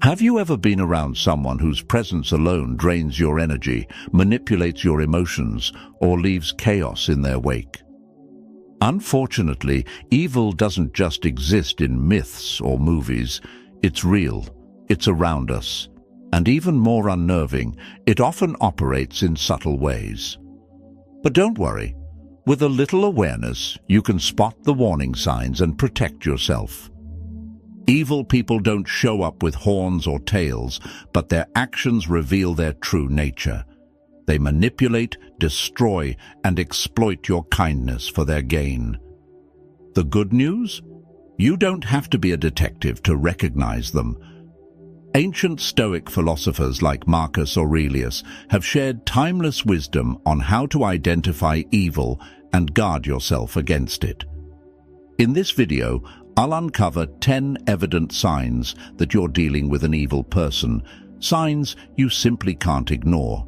Have you ever been around someone whose presence alone drains your energy, manipulates your emotions, or leaves chaos in their wake? Unfortunately, evil doesn't just exist in myths or movies. It's real, it's around us, and even more unnerving, it often operates in subtle ways. But don't worry, with a little awareness, you can spot the warning signs and protect yourself. Evil people don't show up with horns or tails, but their actions reveal their true nature. They manipulate, destroy, and exploit your kindness for their gain. The good news? You don't have to be a detective to recognize them. Ancient Stoic philosophers like Marcus Aurelius have shared timeless wisdom on how to identify evil and guard yourself against it. In this video, I'll uncover 10 evident signs that you're dealing with an evil person, signs you simply can't ignore.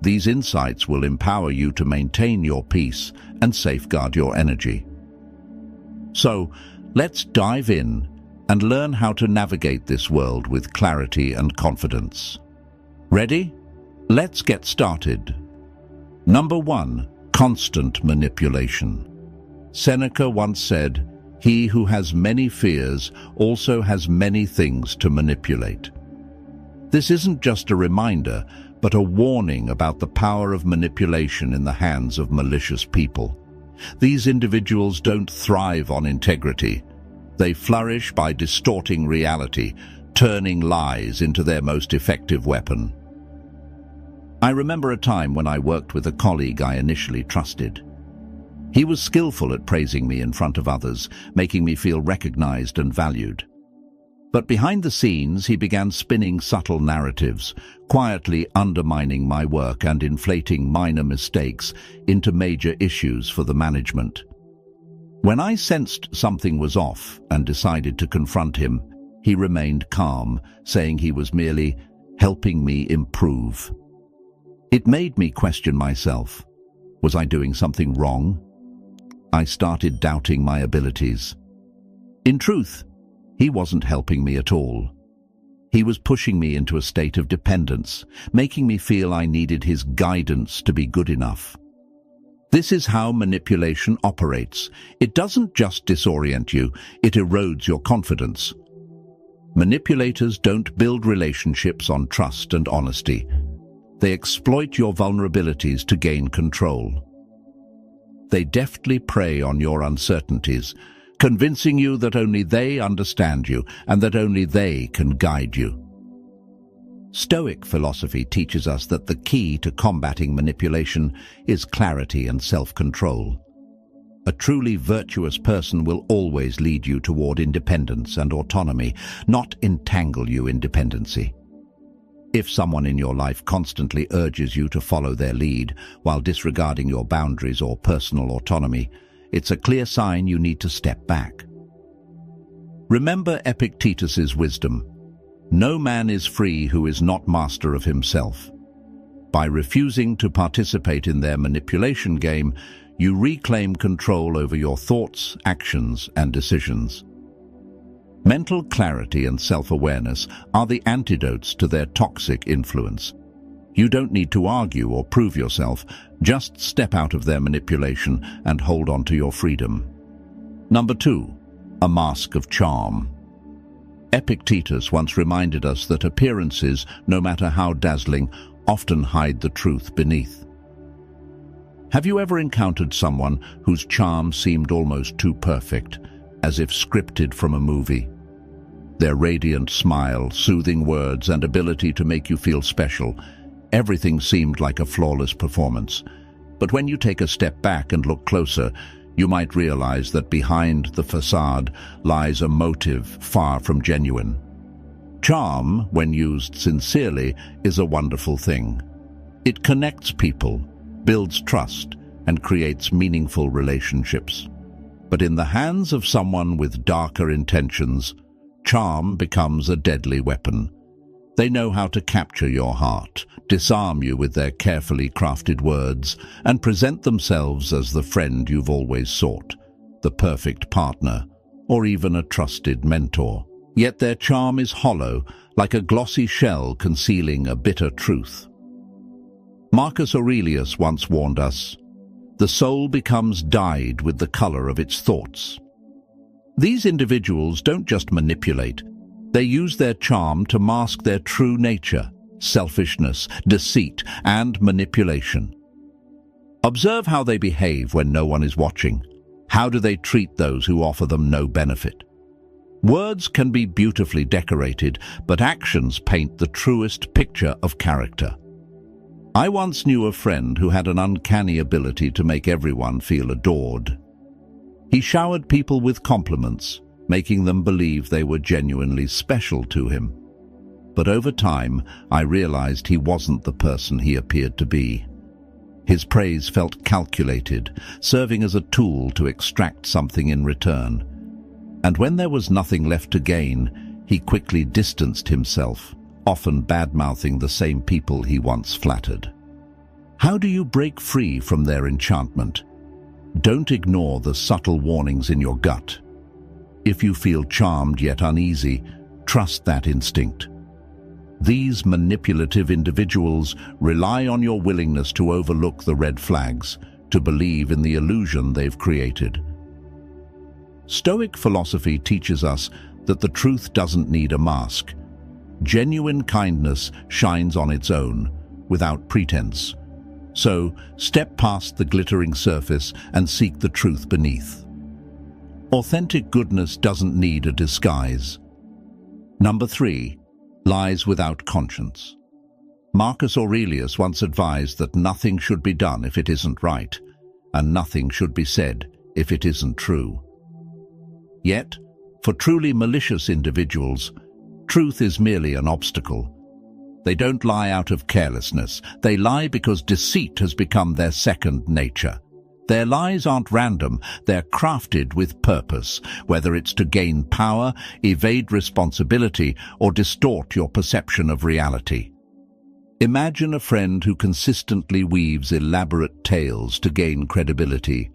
These insights will empower you to maintain your peace and safeguard your energy. So, let's dive in and learn how to navigate this world with clarity and confidence. Ready? Let's get started. Number 1. Constant manipulation. Seneca once said, "He who has many fears also has many things to manipulate." This isn't just a reminder, but a warning about the power of manipulation in the hands of malicious people. These individuals don't thrive on integrity. They flourish by distorting reality, turning lies into their most effective weapon. I remember a time when I worked with a colleague I initially trusted. He was skillful at praising me in front of others, making me feel recognized and valued. But behind the scenes, he began spinning subtle narratives, quietly undermining my work and inflating minor mistakes into major issues for the management. When I sensed something was off and decided to confront him, he remained calm, saying he was merely helping me improve. It made me question myself. Was I doing something wrong? I started doubting my abilities. In truth, he wasn't helping me at all. He was pushing me into a state of dependence, making me feel I needed his guidance to be good enough. This is how manipulation operates. It doesn't just disorient you, it erodes your confidence. Manipulators don't build relationships on trust and honesty. They exploit your vulnerabilities to gain control. They deftly prey on your uncertainties, convincing you that only they understand you and that only they can guide you. Stoic philosophy teaches us that the key to combating manipulation is clarity and self-control. A truly virtuous person will always lead you toward independence and autonomy, not entangle you in dependency. If someone in your life constantly urges you to follow their lead while disregarding your boundaries or personal autonomy, it's a clear sign you need to step back. Remember Epictetus's wisdom. No man is free who is not master of himself. By refusing to participate in their manipulation game, you reclaim control over your thoughts, actions, and decisions. Mental clarity and self-awareness are the antidotes to their toxic influence. You don't need to argue or prove yourself, just step out of their manipulation and hold on to your freedom. Number 2. A mask of charm. Epictetus once reminded us that appearances, no matter how dazzling, often hide the truth beneath. Have you ever encountered someone whose charm seemed almost too perfect, as if scripted from a movie? Their radiant smile, soothing words, and ability to make you feel special, everything seemed like a flawless performance. But when you take a step back and look closer, you might realize that behind the facade lies a motive far from genuine. Charm, when used sincerely, is a wonderful thing. It connects people, builds trust, and creates meaningful relationships. But in the hands of someone with darker intentions, charm becomes a deadly weapon. They know how to capture your heart, disarm you with their carefully crafted words, and present themselves as the friend you've always sought, the perfect partner, or even a trusted mentor. Yet their charm is hollow, like a glossy shell concealing a bitter truth. Marcus Aurelius once warned us, "The soul becomes dyed with the color of its thoughts." These individuals don't just manipulate, they use their charm to mask their true nature, selfishness, deceit, and manipulation. Observe how they behave when no one is watching. How do they treat those who offer them no benefit? Words can be beautifully decorated, but actions paint the truest picture of character. I once knew a friend who had an uncanny ability to make everyone feel adored. He showered people with compliments, making them believe they were genuinely special to him. But over time, I realized he wasn't the person he appeared to be. His praise felt calculated, serving as a tool to extract something in return. And when there was nothing left to gain, he quickly distanced himself, often bad-mouthing the same people he once flattered. How do you break free from their enchantment? Don't ignore the subtle warnings in your gut. If you feel charmed yet uneasy, trust that instinct. These manipulative individuals rely on your willingness to overlook the red flags, to believe in the illusion they've created. Stoic philosophy teaches us that the truth doesn't need a mask. Genuine kindness shines on its own, without pretense. So, step past the glittering surface and seek the truth beneath. Authentic goodness doesn't need a disguise. Number 3. Lies without conscience. Marcus Aurelius once advised that nothing should be done if it isn't right, and nothing should be said if it isn't true. Yet, for truly malicious individuals, truth is merely an obstacle. They don't lie out of carelessness. They lie because deceit has become their second nature. Their lies aren't random. They're crafted with purpose, whether it's to gain power, evade responsibility, or distort your perception of reality. Imagine a friend who consistently weaves elaborate tales to gain credibility.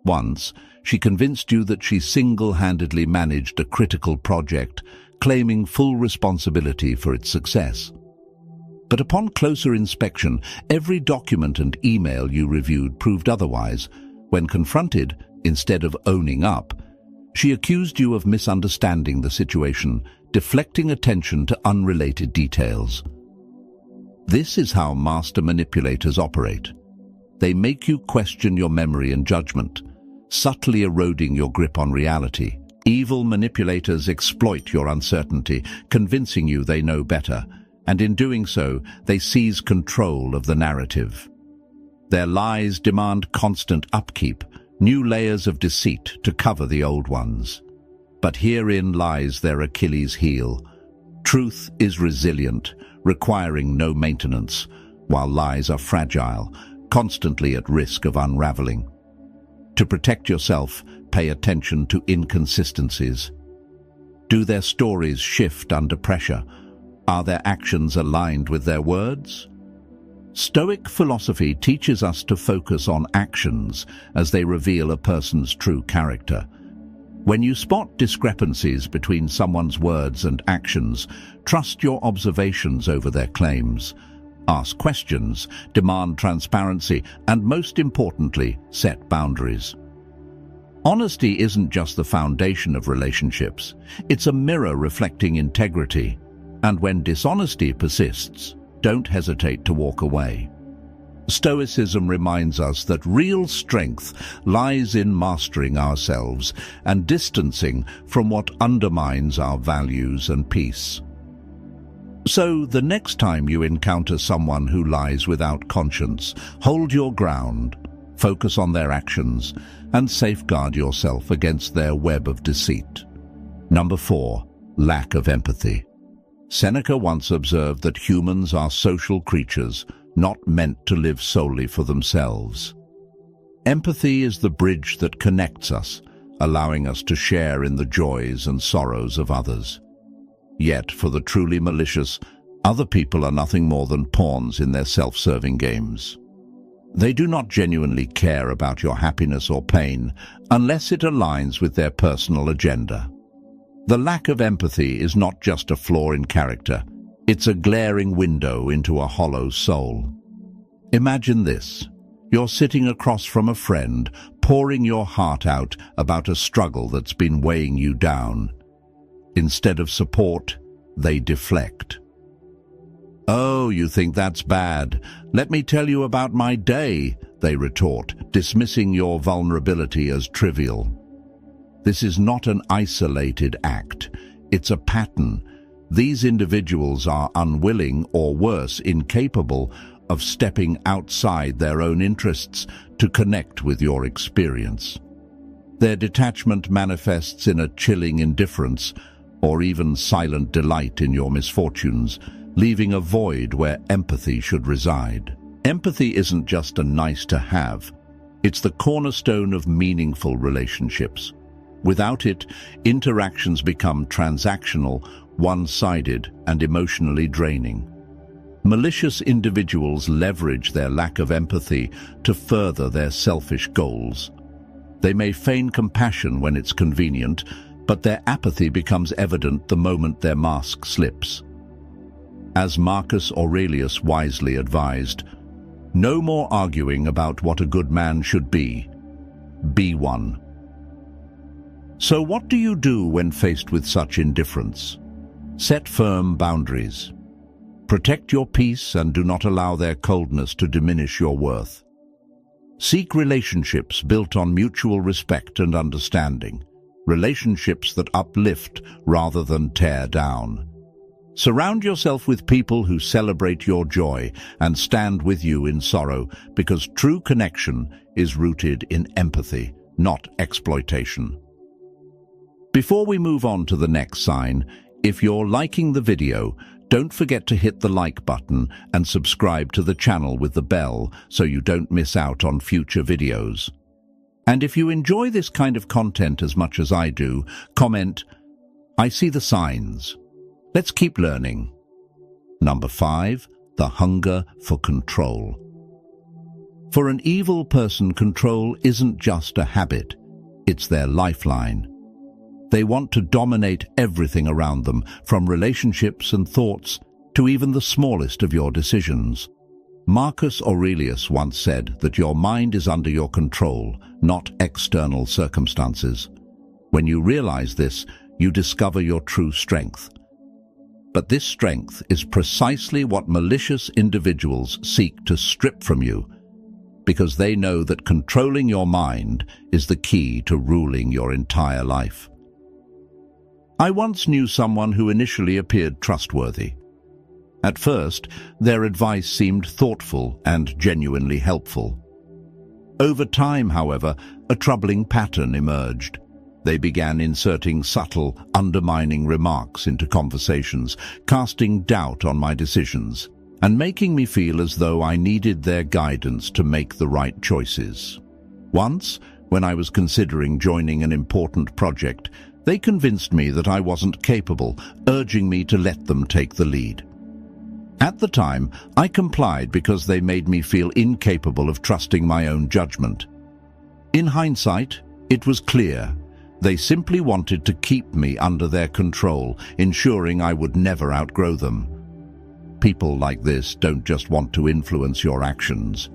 Once, she convinced you that she single-handedly managed a critical project, claiming full responsibility for its success. But upon closer inspection, every document and email you reviewed proved otherwise. When confronted, instead of owning up, she accused you of misunderstanding the situation, deflecting attention to unrelated details. This is how master manipulators operate. They make you question your memory and judgment, subtly eroding your grip on reality. Evil manipulators exploit your uncertainty, convincing you they know better, and in doing so, they seize control of the narrative. Their lies demand constant upkeep, new layers of deceit to cover the old ones. But herein lies their Achilles heel. Truth is resilient, requiring no maintenance, while lies are fragile, constantly at risk of unraveling. To protect yourself, pay attention to inconsistencies. Do their stories shift under pressure? Are their actions aligned with their words? Stoic philosophy teaches us to focus on actions as they reveal a person's true character. When you spot discrepancies between someone's words and actions, trust your observations over their claims. Ask questions, demand transparency, and most importantly, set boundaries. Honesty isn't just the foundation of relationships. It's a mirror reflecting integrity. And when dishonesty persists, don't hesitate to walk away. Stoicism reminds us that real strength lies in mastering ourselves and distancing from what undermines our values and peace. So, the next time you encounter someone who lies without conscience, hold your ground, focus on their actions, and safeguard yourself against their web of deceit. Number 4. Lack of empathy. Seneca once observed that humans are social creatures, not meant to live solely for themselves. Empathy is the bridge that connects us, allowing us to share in the joys and sorrows of others. Yet, for the truly malicious, other people are nothing more than pawns in their self-serving games. They do not genuinely care about your happiness or pain unless it aligns with their personal agenda. The lack of empathy is not just a flaw in character. It's a glaring window into a hollow soul. Imagine this. You're sitting across from a friend, pouring your heart out about a struggle that's been weighing you down. Instead of support, they deflect. "Oh, you think that's bad? Let me tell you about my day," they retort, dismissing your vulnerability as trivial. This is not an isolated act. It's a pattern. These individuals are unwilling, or worse, incapable of stepping outside their own interests to connect with your experience. Their detachment manifests in a chilling indifference or even silent delight in your misfortunes, leaving a void where empathy should reside. Empathy isn't just a nice-to-have. It's the cornerstone of meaningful relationships. Without it, interactions become transactional, one-sided, and emotionally draining. Malicious individuals leverage their lack of empathy to further their selfish goals. They may feign compassion when it's convenient, but their apathy becomes evident the moment their mask slips. As Marcus Aurelius wisely advised, no more arguing about what a good man should be. Be one. So what do you do when faced with such indifference? Set firm boundaries. Protect your peace and do not allow their coldness to diminish your worth. Seek relationships built on mutual respect and understanding, relationships that uplift rather than tear down. Surround yourself with people who celebrate your joy and stand with you in sorrow, because true connection is rooted in empathy, not exploitation. Before we move on to the next sign, if you're liking the video, don't forget to hit the like button and subscribe to the channel with the bell so you don't miss out on future videos. And if you enjoy this kind of content as much as I do, comment, "I see the signs." Let's keep learning. Number 5, the hunger for control. For an evil person, control isn't just a habit, it's their lifeline. They want to dominate everything around them, from relationships and thoughts to even the smallest of your decisions. Marcus Aurelius once said that your mind is under your control, not external circumstances. When you realize this, you discover your true strength. But this strength is precisely what malicious individuals seek to strip from you, because they know that controlling your mind is the key to ruling your entire life. I once knew someone who initially appeared trustworthy. At first, their advice seemed thoughtful and genuinely helpful. Over time, however, a troubling pattern emerged. They began inserting subtle, undermining remarks into conversations, casting doubt on my decisions, and making me feel as though I needed their guidance to make the right choices. Once, when I was considering joining an important project, they convinced me that I wasn't capable, urging me to let them take the lead. At the time, I complied because they made me feel incapable of trusting my own judgment. In hindsight, it was clear. They simply wanted to keep me under their control, ensuring I would never outgrow them. People like this don't just want to influence your actions.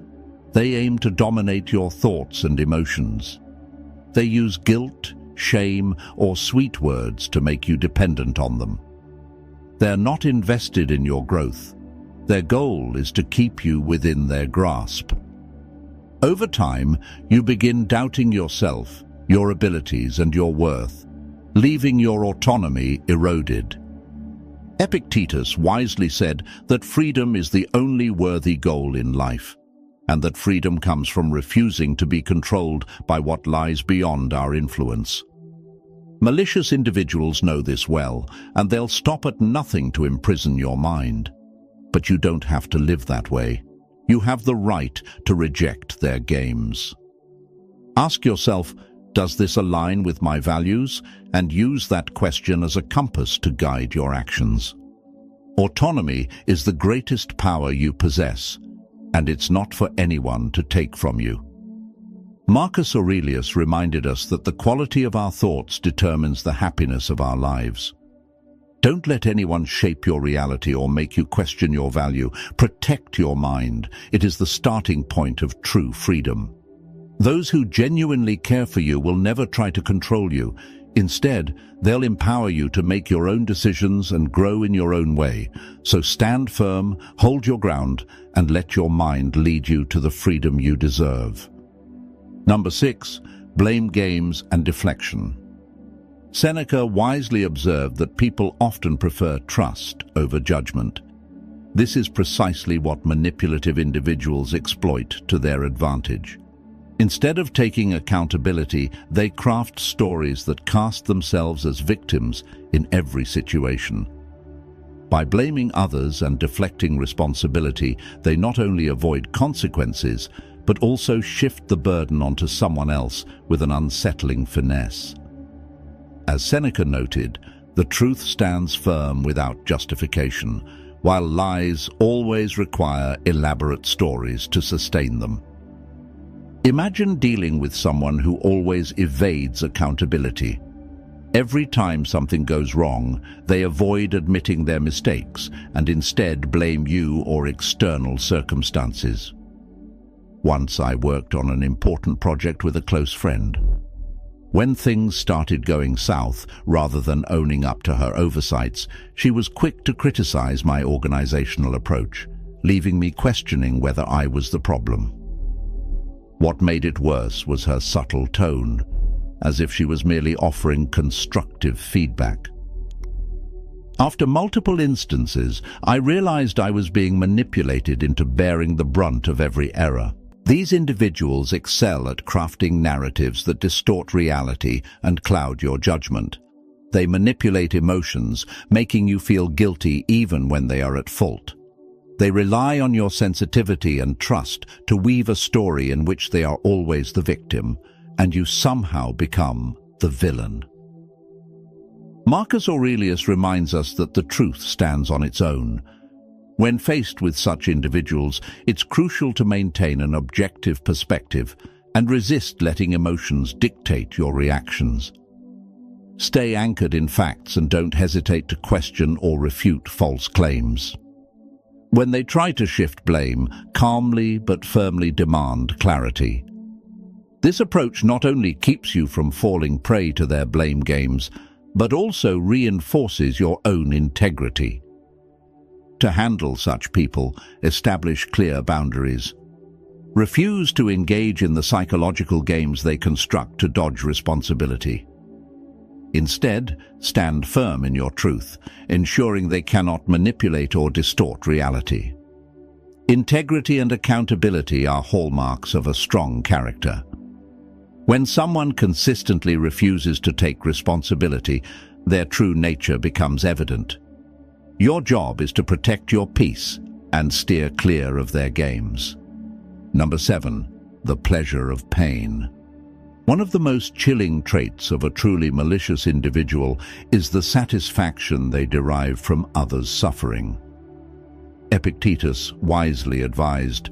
They aim to dominate your thoughts and emotions. They use guilt, shame, or sweet words to make you dependent on them. They're not invested in your growth. Their goal is to keep you within their grasp. Over time, you begin doubting yourself, your abilities, and your worth, leaving your autonomy eroded. Epictetus wisely said that freedom is the only worthy goal in life, and that freedom comes from refusing to be controlled by what lies beyond our influence. Malicious individuals know this well, and they'll stop at nothing to imprison your mind. But you don't have to live that way. You have the right to reject their games. Ask yourself, does this align with my values? And use that question as a compass to guide your actions. Autonomy is the greatest power you possess, and it's not for anyone to take from you. Marcus Aurelius reminded us that the quality of our thoughts determines the happiness of our lives. Don't let anyone shape your reality or make you question your value. Protect your mind. It is the starting point of true freedom. Those who genuinely care for you will never try to control you. Instead, they'll empower you to make your own decisions and grow in your own way. So stand firm, hold your ground, and let your mind lead you to the freedom you deserve. Number 6, blame games and deflection. Seneca wisely observed that people often prefer trust over judgment. This is precisely what manipulative individuals exploit to their advantage. Instead of taking accountability, they craft stories that cast themselves as victims in every situation. By blaming others and deflecting responsibility, they not only avoid consequences, but also shift the burden onto someone else with an unsettling finesse. As Seneca noted, the truth stands firm without justification, while lies always require elaborate stories to sustain them. Imagine dealing with someone who always evades accountability. Every time something goes wrong, they avoid admitting their mistakes and instead blame you or external circumstances. Once I worked on an important project with a close friend. When things started going south, rather than owning up to her oversights, she was quick to criticize my organizational approach, leaving me questioning whether I was the problem. What made it worse was her subtle tone, as if she was merely offering constructive feedback. After multiple instances, I realized I was being manipulated into bearing the brunt of every error. These individuals excel at crafting narratives that distort reality and cloud your judgment. They manipulate emotions, making you feel guilty even when they are at fault. They rely on your sensitivity and trust to weave a story in which they are always the victim, and you somehow become the villain. Marcus Aurelius reminds us that the truth stands on its own. When faced with such individuals, it's crucial to maintain an objective perspective and resist letting emotions dictate your reactions. Stay anchored in facts and don't hesitate to question or refute false claims. When they try to shift blame, calmly but firmly demand clarity. This approach not only keeps you from falling prey to their blame games, but also reinforces your own integrity. To handle such people, establish clear boundaries. Refuse to engage in the psychological games they construct to dodge responsibility. Instead, stand firm in your truth, ensuring they cannot manipulate or distort reality. Integrity and accountability are hallmarks of a strong character. When someone consistently refuses to take responsibility, their true nature becomes evident. Your job is to protect your peace and steer clear of their games. Number 7, the pleasure of pain. One of the most chilling traits of a truly malicious individual is the satisfaction they derive from others' suffering. Epictetus wisely advised,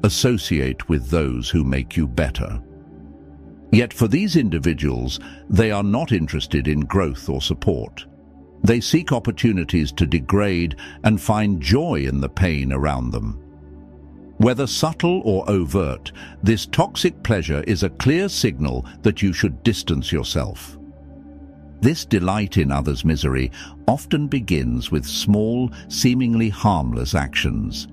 "Associate with those who make you better." Yet for these individuals, they are not interested in growth or support. They seek opportunities to degrade and find joy in the pain around them. Whether subtle or overt, this toxic pleasure is a clear signal that you should distance yourself. This delight in others' misery often begins with small, seemingly harmless actions.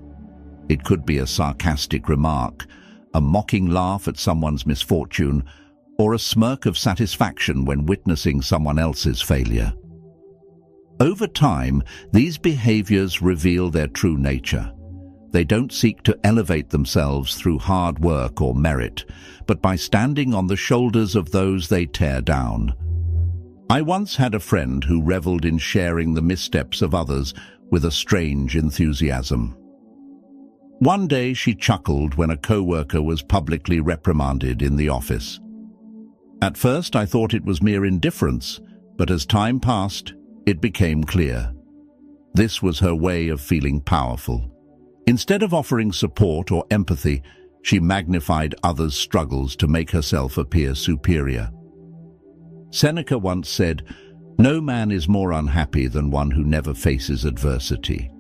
It could be a sarcastic remark, a mocking laugh at someone's misfortune, or a smirk of satisfaction when witnessing someone else's failure. Over time, these behaviors reveal their true nature. They don't seek to elevate themselves through hard work or merit, but by standing on the shoulders of those they tear down. I once had a friend who reveled in sharing the missteps of others with a strange enthusiasm. One day she chuckled when a co-worker was publicly reprimanded in the office. At first I thought it was mere indifference, but as time passed, it became clear. This was her way of feeling powerful. Instead of offering support or empathy, She magnified others' struggles to make herself appear superior. Seneca once said, "No man is more unhappy than one who never faces adversity."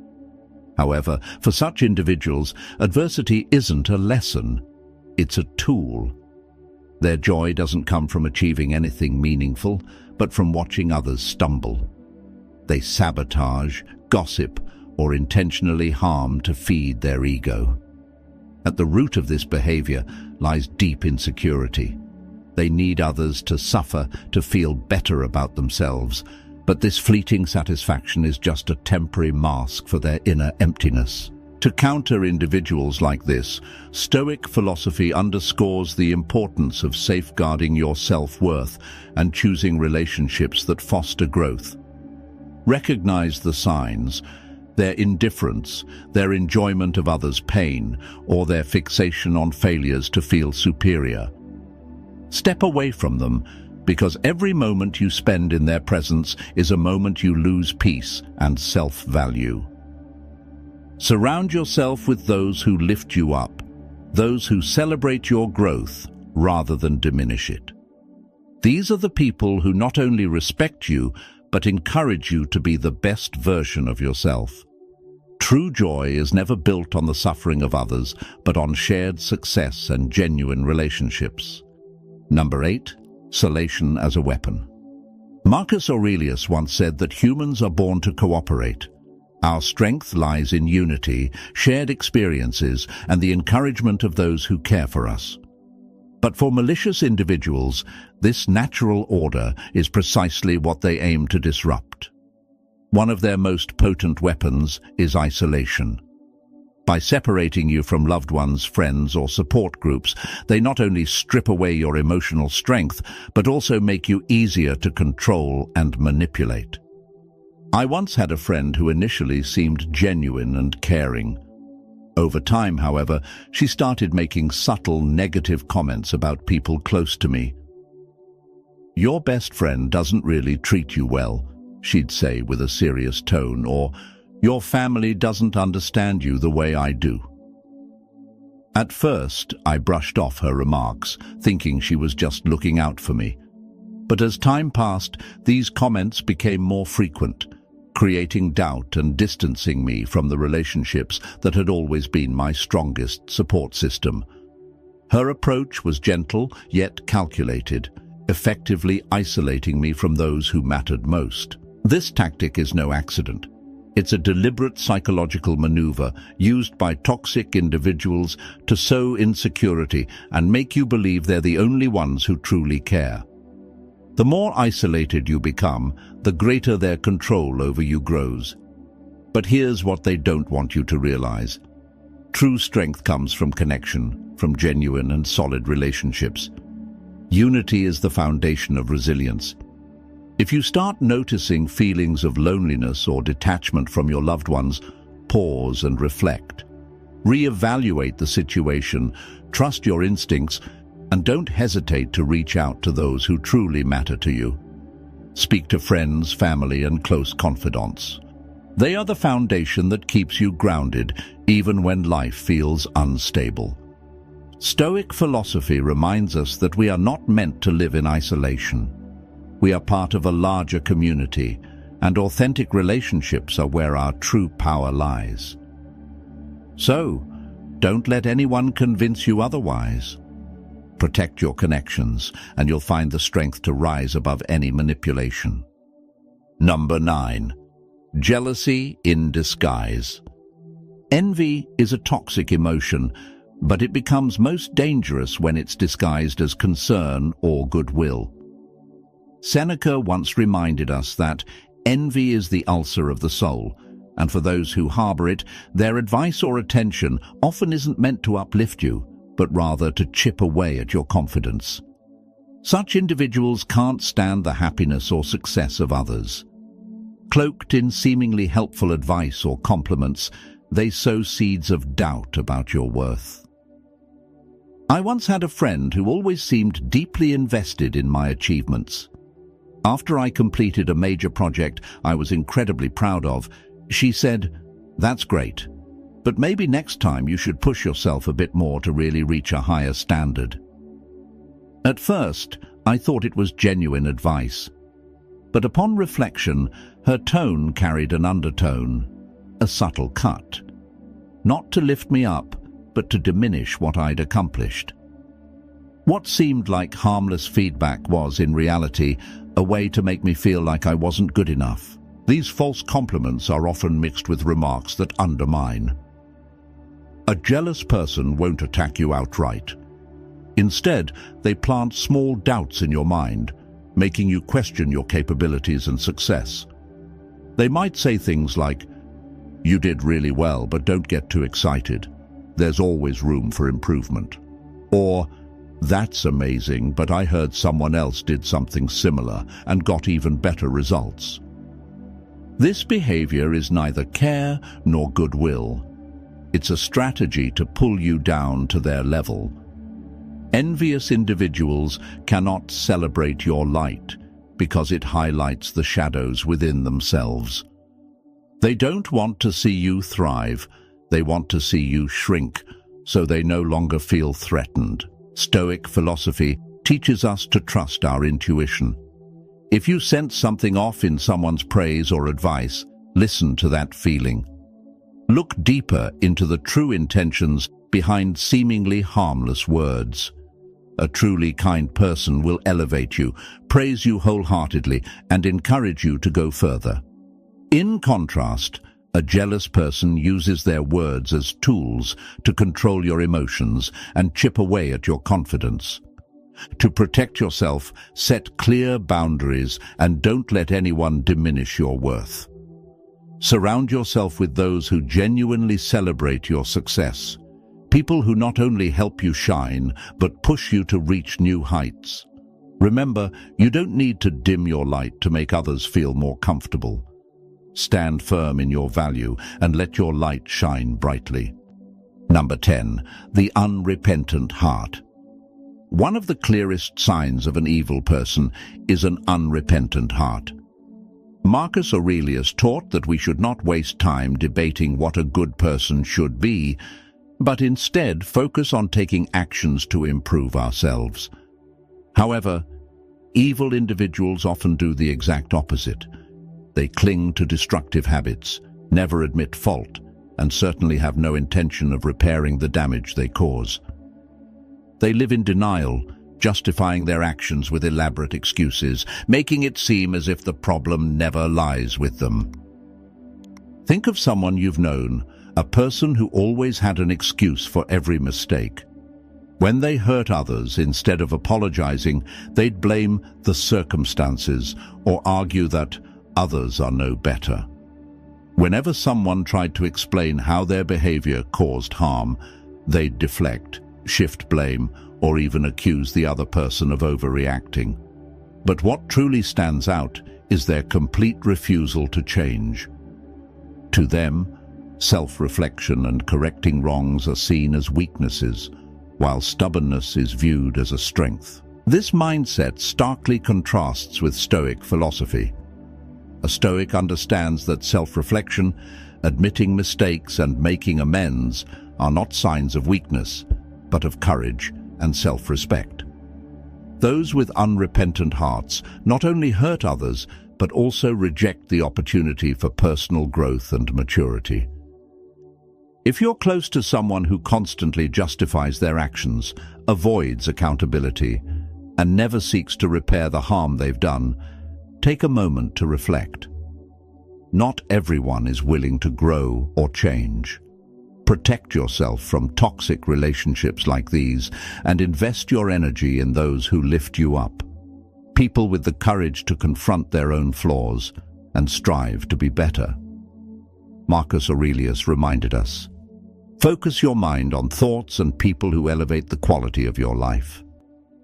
However, for such individuals, adversity isn't a lesson, it's a tool. Their joy doesn't come from achieving anything meaningful, but from watching others stumble. They sabotage, gossip, or intentionally harm to feed their ego. At the root of this behavior lies deep insecurity. They need others to suffer to feel better about themselves, but this fleeting satisfaction is just a temporary mask for their inner emptiness. To counter individuals like this, Stoic philosophy underscores the importance of safeguarding your self-worth and choosing relationships that foster growth. Recognize the signs, their indifference, their enjoyment of others' pain, or their fixation on failures to feel superior. Step away from them, because every moment you spend in their presence is a moment you lose peace and self-value. Surround yourself with those who lift you up, those who celebrate your growth rather than diminish it. These are the people who not only respect you, but encourage you to be the best version of yourself. True joy is never built on the suffering of others, but on shared success and genuine relationships. Number 8. Solation as a weapon. Marcus Aurelius once said that humans are born to cooperate. Our strength lies in unity, shared experiences, and the encouragement of those who care for us. But for malicious individuals, this natural order is precisely what they aim to disrupt. One of their most potent weapons is isolation. By separating you from loved ones, friends, or support groups, they not only strip away your emotional strength, but also make you easier to control and manipulate. I once had a friend who initially seemed genuine and caring. Over time, however, she started making subtle negative comments about people close to me. "Your best friend doesn't really treat you well," she'd say with a serious tone, or "Your family doesn't understand you the way I do." At first, I brushed off her remarks, thinking she was just looking out for me. But as time passed, these comments became more frequent, creating doubt and distancing me from the relationships that had always been my strongest support system. Her approach was gentle, yet calculated, effectively isolating me from those who mattered most. This tactic is no accident. It's a deliberate psychological maneuver used by toxic individuals to sow insecurity and make you believe they're the only ones who truly care. The more isolated you become, the greater their control over you grows. But here's what they don't want you to realize. True strength comes from connection, from genuine and solid relationships. Unity is the foundation of resilience. If you start noticing feelings of loneliness or detachment from your loved ones, pause and reflect. Reevaluate the situation, trust your instincts, and don't hesitate to reach out to those who truly matter to you. Speak to friends, family, and close confidants. They are the foundation that keeps you grounded, even when life feels unstable. Stoic philosophy reminds us that we are not meant to live in isolation. We are part of a larger community, and authentic relationships are where our true power lies. So, don't let anyone convince you otherwise. Protect your connections, and you'll find the strength to rise above any manipulation. Number 9. Jealousy in disguise. Envy is a toxic emotion, but it becomes most dangerous when it's disguised as concern or goodwill. Seneca once reminded us that envy is the ulcer of the soul, and for those who harbor it, their advice or attention often isn't meant to uplift you, but rather to chip away at your confidence. Such individuals can't stand the happiness or success of others. Cloaked in seemingly helpful advice or compliments, they sow seeds of doubt about your worth. I once had a friend who always seemed deeply invested in my achievements. After I completed a major project I was incredibly proud of, she said, "That's great. but maybe next time you should push yourself a bit more to really reach a higher standard. At first, I thought it was genuine advice, but upon reflection, her tone carried an undertone, a subtle cut. Not to lift me up, but to diminish what I'd accomplished. What seemed like harmless feedback was, in reality, a way to make me feel like I wasn't good enough. These false compliments are often mixed with remarks that undermine. A jealous person won't attack you outright. Instead, they plant small doubts in your mind, making you question your capabilities and success. They might say things like, "You did really well, but don't get too excited. There's always room for improvement." Or, "That's amazing, but I heard someone else did something similar and got even better results." This behavior is neither care nor goodwill. It's a strategy to pull you down to their level. Envious individuals cannot celebrate your light because it highlights the shadows within themselves. They don't want to see you thrive, they want to see you shrink, so they no longer feel threatened. Stoic philosophy teaches us to trust our intuition. If you sense something off in someone's praise or advice, listen to that feeling. Look deeper into the true intentions behind seemingly harmless words. A truly kind person will elevate you, praise you wholeheartedly, and encourage you to go further. In contrast, a jealous person uses their words as tools to control your emotions and chip away at your confidence. To protect yourself, set clear boundaries and don't let anyone diminish your worth. Surround yourself with those who genuinely celebrate your success. People who not only help you shine, but push you to reach new heights. Remember, you don't need to dim your light to make others feel more comfortable. Stand firm in your value and let your light shine brightly. Number 10. The unrepentant heart. One of the clearest signs of an evil person is an unrepentant heart. Marcus Aurelius taught that we should not waste time debating what a good person should be, but instead focus on taking actions to improve ourselves. However, evil individuals often do the exact opposite. They cling to destructive habits, never admit fault, and certainly have no intention of repairing the damage they cause. They live in denial, justifying their actions with elaborate excuses, making it seem as if the problem never lies with them. Think of someone you've known, a person who always had an excuse for every mistake. When they hurt others, instead of apologizing, they'd blame the circumstances or argue that others are no better. Whenever someone tried to explain how their behavior caused harm, they'd deflect, shift blame, or even accuse the other person of overreacting. But what truly stands out is their complete refusal to change. To them, self-reflection and correcting wrongs are seen as weaknesses, while stubbornness is viewed as a strength. This mindset starkly contrasts with Stoic philosophy. A Stoic understands that self-reflection, admitting mistakes and making amends are not signs of weakness, but of courage and self-respect. Those with unrepentant hearts not only hurt others, but also reject the opportunity for personal growth and maturity. If you're close to someone who constantly justifies their actions, avoids accountability, and never seeks to repair the harm they've done, take a moment to reflect. Not everyone is willing to grow or change. Protect yourself from toxic relationships like these and invest your energy in those who lift you up. People with the courage to confront their own flaws and strive to be better. Marcus Aurelius reminded us, focus your mind on thoughts and people who elevate the quality of your life.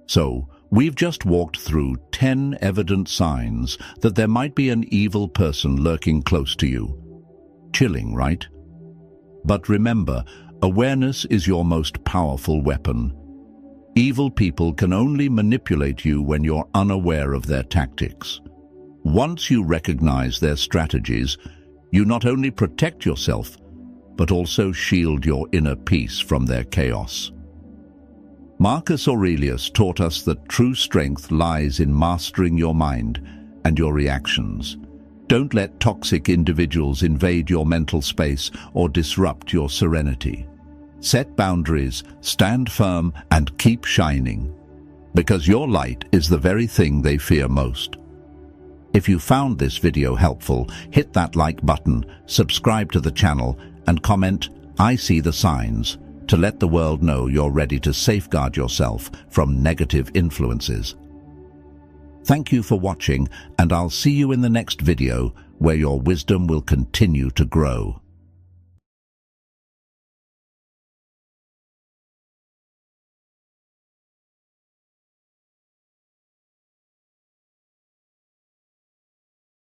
So, we've just walked through 10 evident signs that there might be an evil person lurking close to you. Chilling, right? But remember, awareness is your most powerful weapon. Evil people can only manipulate you when you're unaware of their tactics. Once you recognize their strategies, you not only protect yourself, but also shield your inner peace from their chaos. Marcus Aurelius taught us that true strength lies in mastering your mind and your reactions. Don't let toxic individuals invade your mental space or disrupt your serenity. Set boundaries, stand firm, and keep shining, because your light is the very thing they fear most. If you found this video helpful, hit that like button, subscribe to the channel, and comment, "I see the signs," to let the world know you're ready to safeguard yourself from negative influences. Thank you for watching, and I'll see you in the next video where your wisdom will continue to grow.